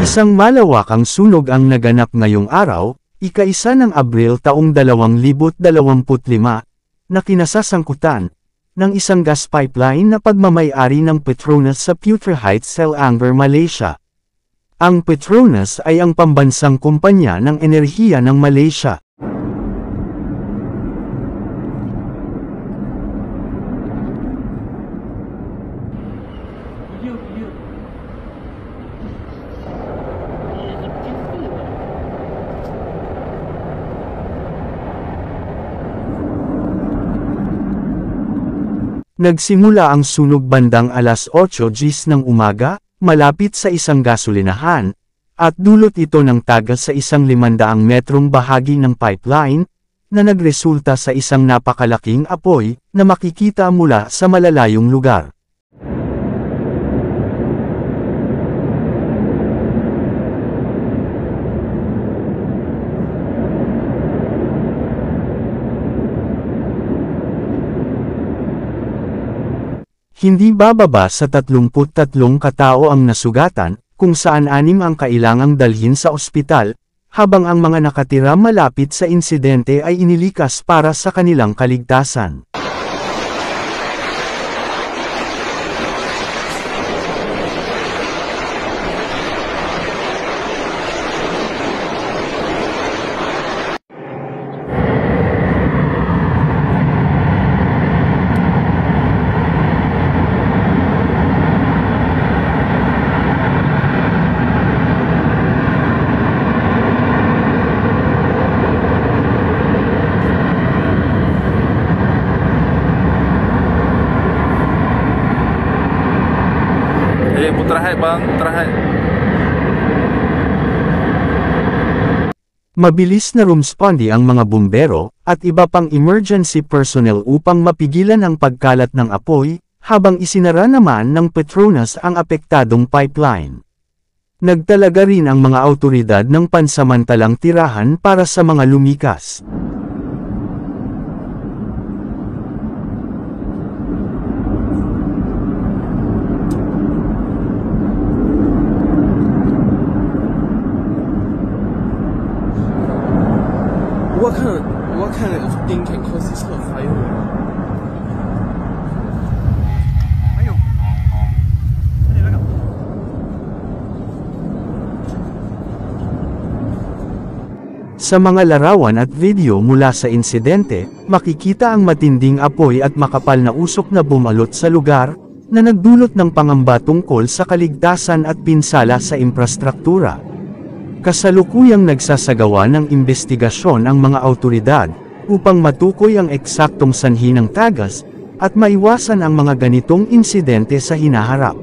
Isang malawakang sunog ang naganap ngayong araw, ika-1 ng Abril taong 2025, na kinasasangkutan ng isang gas pipeline na pagmamay-ari ng Petronas sa Putre Heights, Selangor, Malaysia. Ang Petronas ay ang pambansang kumpanya ng enerhiya ng Malaysia. Nagsimula ang sunog bandang alas 8:00 ng umaga, malapit sa isang gasolinahan, at dulot ito ng tagas sa isang 500 metrong bahagi ng pipeline, na nagresulta sa isang napakalaking apoy, na makikita mula sa malalayong lugar. Hindi bababa sa 33 katao ang nasugatan, kung saan 6 ang kailangang dalhin sa ospital, habang ang mga nakatira malapit sa insidente ay inilikas para sa kanilang kaligtasan. Mabilis na rumespondi ang mga bumbero, at iba pang emergency personnel upang mapigilan ang pagkalat ng apoy, habang isinara naman ng Petronas ang apektadong pipeline. Nagtalaga rin ang mga awtoridad ng pansamantalang tirahan para sa mga lumikas. What kind of thing can cause this kind of fire? Sa mga larawan at video mula sa insidente, makikita ang matinding apoy at makapal na usok na bumalot sa lugar, na nagdulot ng pangamba tungkol sa kaligtasan at pinsala sa infrastruktura. Kasalukuyang nagsasagawa ng investigasyon ang mga awtoridad, upang matukoy ang eksaktong sanhi ng tagas, at maiwasan ang mga ganitong insidente sa hinaharap.